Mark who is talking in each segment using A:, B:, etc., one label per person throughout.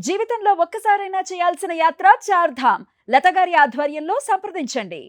A: జీవితంలో ఒక్కసారైనా చేయాల్సిన యాత్ర చార్ధామ్. లతగారి ఆధ్వర్యంలో సంప్రదించండి.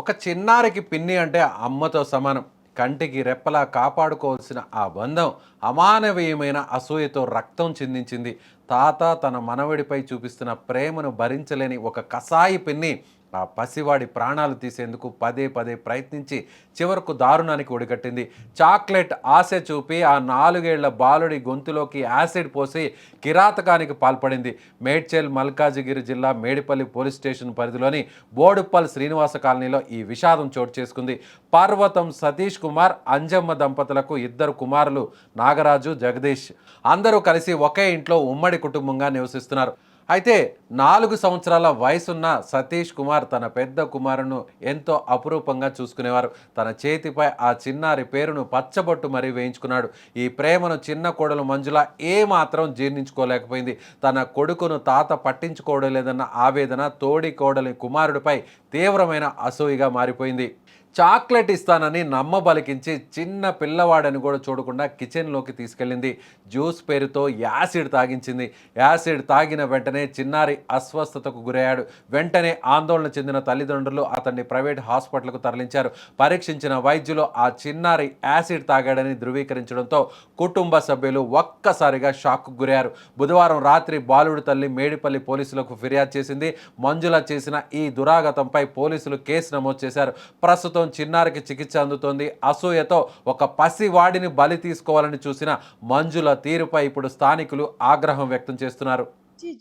B: ఒక చిన్నారికి పిన్ని అంటే అమ్మతో సమానం. కంటికి రెప్పలా కాపాడుకోవాల్సిన ఆ బంధం అమానవీయమైన అసూయతో రక్తం చిందించింది. తాత తన మనవడిపై చూపిస్తున్న ప్రేమను భరించలేని ఒక కసాయి పిన్ని ఆ పసివాడి ప్రాణాలు తీసేందుకు పదే పదే ప్రయత్నించి చివరకు దారుణానికి ఒడిగట్టింది. చాక్లెట్ ఆశ చూపి ఆ 4 ఏళ్ల బాలుడి గొంతులోకి యాసిడ్ పోసి కిరాతకానికి పాల్పడింది. మేడ్చల్ మల్కాజిగిరి జిల్లా మేడిపల్లి పోలీస్ స్టేషన్ పరిధిలోని బోడుప్పల్ శ్రీనివాస కాలనీలో ఈ విషాదం చోటు చేసుకుంది. పర్వతం సతీష్ కుమార్, అంజమ్మ దంపతులకు 2 కుమారులు నాగరాజు, జగదీష్. అందరూ కలిసి ఒకే ఇంట్లో ఉమ్మడి కుటుంబంగా నివసిస్తున్నారు. అయితే 4 సంవత్సరాల వయసున్న సతీష్ కుమార్ తన పెద్ద కుమారును ఎంతో అపురూపంగా చూసుకునేవారు. తన చేతిపై ఆ చిన్నారి పేరును పచ్చబొట్టు మరీ వేయించుకున్నాడు. ఈ ప్రేమను చిన్న కోడలు మంజుల ఏమాత్రం జీర్ణించుకోలేకపోయింది. తన కొడుకును తాత పట్టించుకోవడం లేదన్న ఆవేదన తోడి కోడలి కుమారుడిపై తీవ్రమైన అసూయగా మారిపోయింది. చాక్లెట్ ఇస్తానని నమ్మబలికించి చిన్న పిల్లవాడని కూడా చూడకుండా కిచెన్లోకి తీసుకెళ్ళింది. జ్యూస్ పేరుతో యాసిడ్ తాగించింది. యాసిడ్ తాగిన వెంటనే చిన్నారి అస్వస్థతకు గురయ్యాడు. వెంటనే ఆందోళన చెందిన తల్లిదండ్రులు అతన్ని ప్రైవేట్ హాస్పిటల్కు తరలించారు. పరీక్షించిన వైద్యులు ఆ చిన్నారి యాసిడ్ తాగాడని ధృవీకరించడంతో కుటుంబ సభ్యులు ఒక్కసారిగా షాక్కు గురయ్యారు. బుధవారం రాత్రి బాలుడి తల్లి మేడిపల్లి పోలీసులకు ఫిర్యాదు చేసింది. మంజుల చేసిన ఈ దురాగతంపై పోలీసులు కేసు నమోదు చేశారు. ప్రస్తుతం చిన్నారికి చికిత్స అందుతోంది. అసూయతో ఒక పసివాడిని బలి తీసుకోవాలని చూసిన మంజుల తీరుపై ఇప్పుడు స్థానికులు ఆగ్రహం వ్యక్తం చేస్తున్నారు.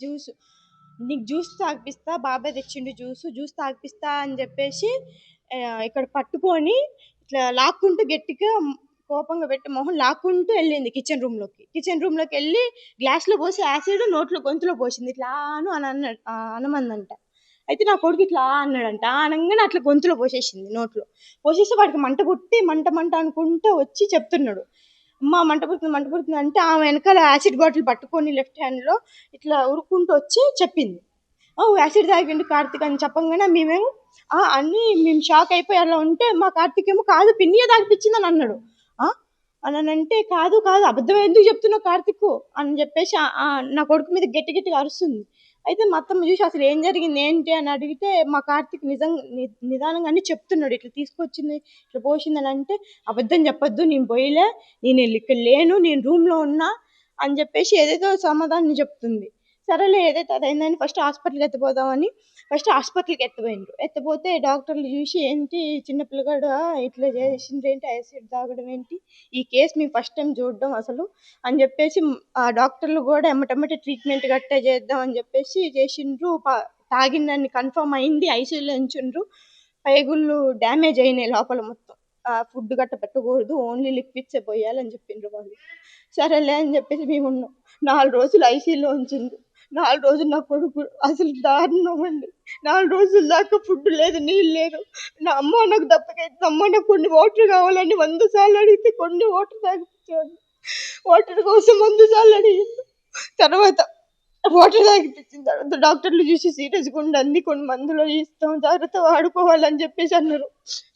C: జ్యూస్ నీకు జ్యూస్ తాగిపిస్తా, బాబాయ్ తెచ్చిండు జ్యూస్ తాగిపిస్తా అని చెప్పేసి ఇక్కడ పట్టుకొని ఇట్లా లాక్కుంటూ గట్టిగా కోపంగా పెట్టి మొహం లాక్కుంటూ వెళ్ళింది కిచెన్ రూమ్లోకి వెళ్ళి గ్లాస్లో పోసి యాసిడ్ గొంతులో పోసింది. ఇట్లా అనమందంట. అయితే నా కొడుకు ఇట్లా అన్నాడంట. అనగానే అట్లా గొంతులో పోసేసి వాడికి మంట పుట్టి మంట అనుకుంటూ వచ్చి చెప్తున్నాడు, అమ్మ మంట పుడుతుంది అంటే ఆమె వెనకాల యాసిడ్ బాటిల్ పట్టుకొని లెఫ్ట్ హ్యాండ్లో ఇట్లా ఉరుక్కుంటూ వచ్చి చెప్పింది, యాసిడ్ తాగిండు కార్తీక్ అని చెప్పంగానే మేము షాక్ అయిపోయి అలా ఉంటే మా కార్తీక్ ఏమో కాదు పిన్నియే తాగిపించిందని అన్నాడు. అని అంటే కాదు అబద్ధం ఎందుకు చెప్తున్నావు కార్తీక్ అని చెప్పేసి నా కొడుకు మీద గట్టిగా అరుస్తుంది. అయితే మా అత్తమ్మ చూసి అసలు ఏం జరిగింది ఏంటి అని అడిగితే మా కార్తీక్ నిదానంగా అన్ని చెప్తున్నాడు, ఇట్లా తీసుకొచ్చింది ఇట్లా పోసిందని అంటే అబద్ధం చెప్పొద్దు, నేను పోయిలే, నేను ఇక్కడ లేను, నేను రూమ్లో ఉన్నా అని చెప్పేసి ఏదేదో సమాధానం చెప్తుంది. సరేలే ఏదైతే అదైందని ఫస్ట్ హాస్పిటల్కి ఎత్తపోతే డాక్టర్లు చూసి ఏంటి చిన్న పిల్లగాడు ఇట్లా చేసిండ్రు ఏంటి, యాసిడ్ తాగడం ఏంటి, ఈ కేసు మేము ఫస్ట్ టైం చూడడం అసలు అని చెప్పేసి ఆ డాక్టర్లు కూడా ఎమ్మటెమ్మటే ట్రీట్మెంట్ గట్టే చేద్దాం అని చెప్పేసి చేసిండ్రు. తాగిందని కన్ఫర్మ్ అయింది, ఐసీయూలో ఉంచిండ్రు. పైగుళ్ళు డ్యామేజ్ అయినాయి లోపల మొత్తం. ఫుడ్ గట్ట పెట్టకూడదు, ఓన్లీ లిక్విడ్సే పోయాలని చెప్పిండ్రు వాళ్ళు. సరేలే అని చెప్పేసి మేము ఉన్నాం. 4 రోజులు ఐసీయూలో ఉంచిండ్రు. 4 రోజులు నా కొడుకు అసలు దారుణం అండి. 4 రోజుల దాకా ఫుడ్ లేదు, నీళ్ళు లేదు. నా అమ్మ నాకు దప్పకైతే అమ్మ నాకు కొన్ని వాటర్ కావాలని 100 సార్లు అడిగితే కొన్ని వాటర్ తాగిపించాడు. వాటర్ కోసం 100 సార్లు అడిగింది. తర్వాత వాటర్ తాగిపించిన తర్వాత డాక్టర్లు చూసి సీరియస్గా ఉండండి, కొన్ని మందులు ఇస్తాం, జాగ్రత్త వాడుకోవాలని చెప్పేసి అన్నారు.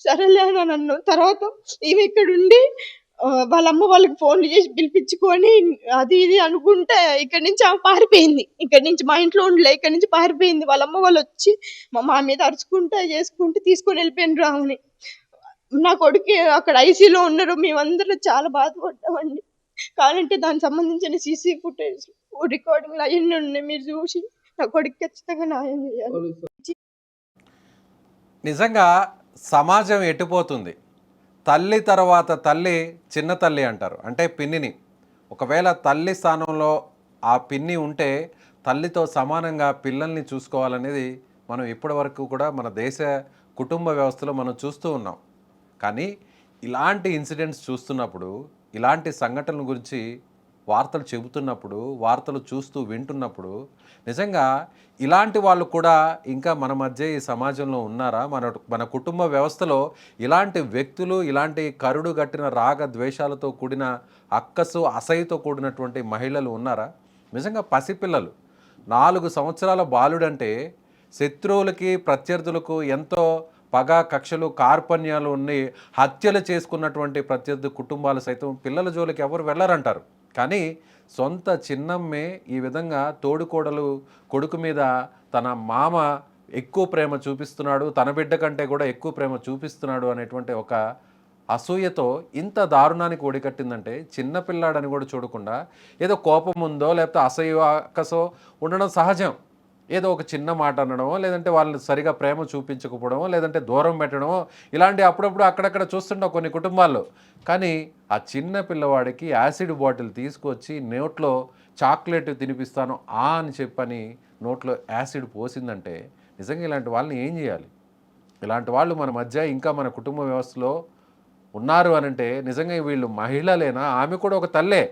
C: సరేలే అని అన్నాం. తర్వాత ఈమె ఇక్కడ ఉండి వాళ్ళ అమ్మ వాళ్ళకి ఫోన్లు చేసి పిలిపించుకొని అది ఇది అనుకుంటే ఇక్కడి నుంచి ఆమె పారిపోయింది. ఇక్కడి నుంచి మా ఇంట్లో ఉండలే, ఇక్కడి నుంచి పారిపోయింది. వాళ్ళ అమ్మ వాళ్ళు వచ్చి మా మీద అరుచుకుంటూ చేసుకుంటూ తీసుకొని వెళ్ళిపోయినారు ఆమెని. నా కొడుకు అక్కడ ఐసీయూలో ఉన్నారు. మేమందరం చాలా బాధపడ్డామండి. కావాలంటే దానికి సంబంధించిన సీసీ ఫుటేజ్ రికార్డింగ్లు అవన్నీ ఉన్నాయి, మీరు చూసి నా కొడుకు ఖచ్చితంగా న్యాయం చేయాలి.
B: నిజంగా సమాజం ఎటుపోతుంది? తల్లి తర్వాత తల్లి చిన్న తల్లి అంటారు, అంటే పిన్నిని. ఒకవేళ తల్లి స్థానంలో ఆ పిన్ని ఉంటే తల్లితో సమానంగా పిల్లల్ని చూసుకోవాలనేది మనం ఇప్పటి వరకు కూడా మన దేశ కుటుంబ వ్యవస్థలో మనం చూస్తూ ఉన్నాం. కానీ ఇలాంటి ఇన్సిడెంట్స్ చూస్తున్నప్పుడు, ఇలాంటి సంఘటనల గురించి వార్తలు చెబుతున్నప్పుడు, వార్తలు చూస్తూ వింటున్నప్పుడు నిజంగా ఇలాంటి వాళ్ళు కూడా ఇంకా మన మధ్య ఈ సమాజంలో ఉన్నారా? మన కుటుంబ వ్యవస్థలో ఇలాంటి వ్యక్తులు, ఇలాంటి కరుడు గట్టిన రాగ ద్వేషాలతో కూడిన అక్కసు అసహ్యతో కూడినటువంటి మహిళలు ఉన్నారా? నిజంగా పసిపిల్లలు, 4 సంవత్సరాల బాలుడంటే శత్రువులకి ప్రత్యర్థులకు ఎంతో పగ కక్షలు కార్పణ్యాలు ఉన్నాయి, హత్యలు చేసుకున్నటువంటి ప్రత్యర్థి కుటుంబాలు సైతం పిల్లల జోలికి ఎవరు వెళ్ళరంటారు. కానీ సొంత చిన్నమ్మే ఈ విధంగా తోడుకోడలు కొడుకు మీద తన మామ ఎక్కువ ప్రేమ చూపిస్తున్నాడు, తన బిడ్డ కంటే కూడా ఎక్కువ ప్రేమ చూపిస్తున్నాడు అనేటువంటి ఒక అసూయతో ఇంత దారుణానికి ఒడికట్టిందంటే చిన్నపిల్లాడని కూడా చూడకుండా ఏదో కోపం ఉందో లేకపోతే అసహ్య అక్కసో ఉండడం సహజం. ఏదో ఒక చిన్న మాట అనడమో లేదంటే వాళ్ళని సరిగా ప్రేమ చూపించకపోవడమో లేదంటే దూరం పెట్టడమో ఇలాంటి అప్పుడప్పుడు అక్కడక్కడ చూస్తుంటాం కొన్ని కుటుంబాల్లో. కానీ ఆ చిన్న పిల్లవాడికి యాసిడ్ బాటిల్ తీసుకొచ్చి నోట్లో చాక్లెట్ తినిపిస్తాను అని చెప్పని నోట్లో యాసిడ్ పోసిందంటే నిజంగా ఇలాంటి వాళ్ళని ఏం చేయాలి? ఇలాంటి వాళ్ళు మన మధ్య ఇంకా మన కుటుంబ వ్యవస్థలో ఉన్నారు అనంటే నిజంగా వీళ్ళు మహిళలేనా? ఆమె కూడా ఒక తల్లే.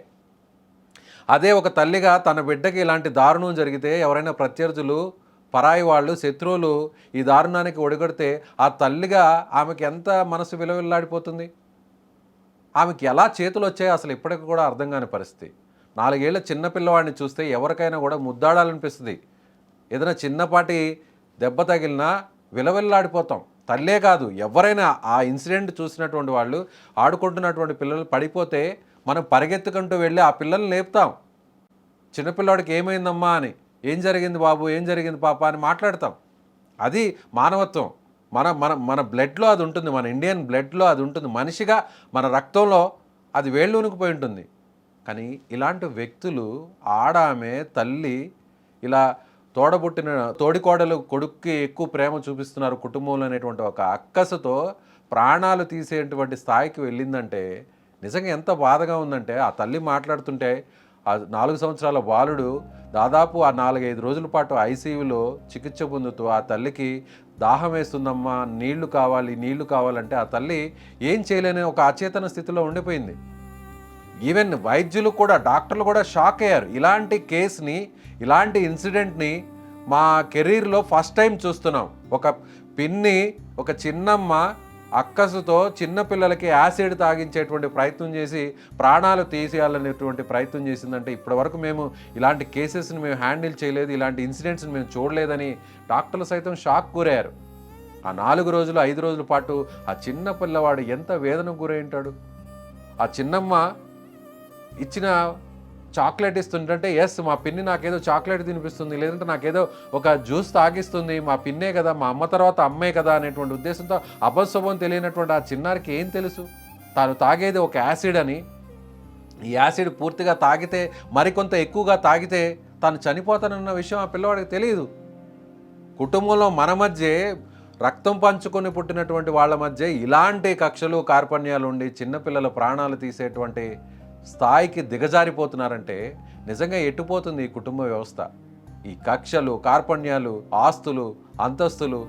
B: అదే ఒక తల్లిగా తన బిడ్డకి ఇలాంటి దారుణం జరిగితే ఎవరైనా ప్రత్యర్థులు పరాయి వాళ్ళు శత్రువులు ఈ దారుణానికి ఒడిగడితే ఆ తల్లిగా ఆమెకి ఎంత మనసు విలువెల్లాడిపోతుంది? ఆమెకి ఎలా చేతులు వచ్చాయో అసలు ఇప్పటికి కూడా అర్థం కాని పరిస్థితి. 4 ఏళ్ల చిన్నపిల్లవాడిని చూస్తే ఎవరికైనా కూడా ముద్దాడాలనిపిస్తుంది. ఏదైనా చిన్నపాటి దెబ్బ తగిలినా విలవిల్లాడిపోతాం. తల్లే కాదు ఎవరైనా ఆ ఇన్సిడెంట్ చూసినటువంటి వాళ్ళు ఆడుకుంటున్నటువంటి పిల్లలు పడిపోతే మనం పరిగెత్తుకుంటూ వెళ్ళి ఆ పిల్లల్ని లేపుతాం. చిన్నపిల్లాడికి ఏమైందమ్మా అని, ఏం జరిగింది బాబు, ఏం జరిగింది పాప అని మాట్లాడతాం. అది మానవత్వం. మన మన మన బ్లడ్లో అది ఉంటుంది, మన ఇండియన్ బ్లడ్లో అది ఉంటుంది, మనిషిగా మన రక్తంలో అది వేళ్ళూనుకుపోయి ఉంటుంది. కానీ ఇలాంటి వ్యక్తులు ఆడామె తల్లి ఇలా తోడబుట్టిన తోడికోడలు కొడుక్కి ఎక్కువ ప్రేమ చూపిస్తున్నారు కుటుంబంలో అనేటువంటి ఒక అక్కసుతో ప్రాణాలు తీసేటువంటి స్థాయికి వెళ్ళిందంటే నిజంగా ఎంత బాధగా ఉందంటే ఆ తల్లి మాట్లాడుతుంటే ఆ 4 సంవత్సరాల బాలుడు దాదాపు ఆ 4-5 రోజుల పాటు ఐసీయూలో చికిత్స పొందుతూ ఆ తల్లికి దాహం వేస్తుందమ్మా, నీళ్లు కావాలంటే ఆ తల్లి ఏం చేయలేని ఒక అచేతన స్థితిలో ఉండిపోయింది. ఈవెన్ వైద్యులు కూడా డాక్టర్లు కూడా షాక్ అయ్యారు. ఇలాంటి కేసుని ఇలాంటి ఇన్సిడెంట్ని మా కెరీర్లో ఫస్ట్ టైం చూస్తున్నాం. ఒక పిన్ని ఒక చిన్నమ్మ అక్కసుతో చిన్నపిల్లలకి యాసిడ్ తాగించేటువంటి ప్రయత్నం చేసి ప్రాణాలు తీసేయాలనేటువంటి ప్రయత్నం చేసిందంటే ఇప్పటివరకు మేము ఇలాంటి కేసెస్ని మేము హ్యాండిల్ చేయలేదు, ఇలాంటి ఇన్సిడెంట్స్ని మేము చూడలేదని డాక్టర్లు సైతం షాక్ గురయ్యారు. ఆ 4 రోజులు 5 రోజుల పాటు ఆ చిన్న పిల్లవాడు ఎంత వేదనకు గురై ఉంటాడు. ఆ చిన్నమ్మ ఇచ్చిన చాక్లెట్ ఇస్తుంటే ఎస్ మా పిన్ని నాకేదో చాక్లెట్ తినిపిస్తుంది, లేదంటే నాకేదో ఒక జ్యూస్ తాగిస్తుంది, మా పిన్నే కదా, మా అమ్మ తర్వాత అమ్మే కదా అనేటువంటి ఉద్దేశంతో అపశుభం తెలియనటువంటి ఆ చిన్నారికి ఏం తెలుసు? తాను తాగేది ఒక యాసిడ్ అని. ఈ యాసిడ్ పూర్తిగా తాగితే మరికొంత ఎక్కువగా తాగితే తాను చనిపోతానన్న విషయం ఆ పిల్లవాడికి తెలియదు. కుటుంబంలో మన మధ్య రక్తం పంచుకొని పుట్టినటువంటి వాళ్ళ మధ్య ఇలాంటి కక్షలు కార్పణ్యాలు ఉండి చిన్నపిల్లల ప్రాణాలు తీసేటువంటి స్థాయికి దిగజారిపోతున్నారంటే నిజంగా ఎట్టుపోతుంది ఈ కుటుంబ వ్యవస్థ? ఈ కక్షలు కార్పణ్యాలు ఆస్తులు అంతస్తులు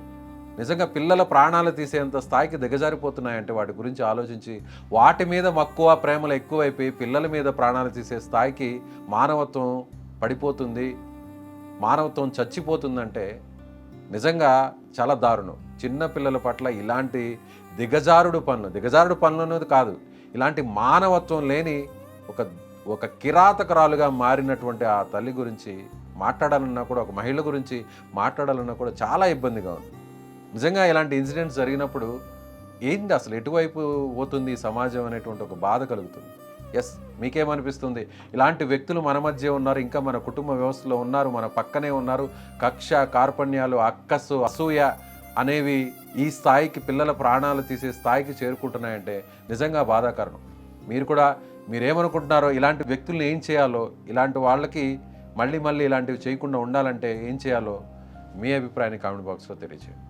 B: నిజంగా పిల్లల ప్రాణాలు తీసేంత స్థాయికి దిగజారిపోతున్నాయంటే వాటి గురించి ఆలోచించి వాటి మీద మక్కువ ప్రేమలు ఎక్కువైపోయి పిల్లల మీద ప్రాణాలు తీసే స్థాయికి మానవత్వం పడిపోతుంది, మానవత్వం చచ్చిపోతుందంటే నిజంగా చాలా దారుణం. చిన్న పిల్లల పట్ల ఇలాంటి దిగజారుడు పనులు అనేది కాదు, ఇలాంటి మానవత్వం లేని ఒక కిరాతకరాలుగా మారినటువంటి ఆ తల్లి గురించి మాట్లాడాలన్నా కూడా, ఒక మహిళ గురించి మాట్లాడాలన్నా కూడా చాలా ఇబ్బందిగా ఉంది. నిజంగా ఇలాంటి ఇన్సిడెంట్స్ జరిగినప్పుడు ఏంటి అసలు ఎటువైపు పోతుంది ఈ సమాజం అనేటువంటి ఒక బాధ కలుగుతుంది. ఎస్, మీకేమనిపిస్తుంది? ఇలాంటి వ్యక్తులు మన మధ్య ఉన్నారు, ఇంకా మన కుటుంబ వ్యవస్థలో ఉన్నారు, మన పక్కనే ఉన్నారు. కక్ష కార్పణ్యాలు అక్కసు అసూయ అనేవి ఈ స్థాయికి పిల్లల ప్రాణాలు తీసే స్థాయికి చేరుకుంటున్నాయంటే నిజంగా బాధాకరం. మీరేమనుకుంటున్నారో, ఇలాంటి వ్యక్తుల్ని ఏం చేయాలో, ఇలాంటి వాళ్ళకి మళ్ళీ ఇలాంటివి చేయకుండా ఉండాలంటే ఏం చేయాలో మీ అభిప్రాయాన్ని కామెంట్ బాక్స్లో తెలియజేయండి.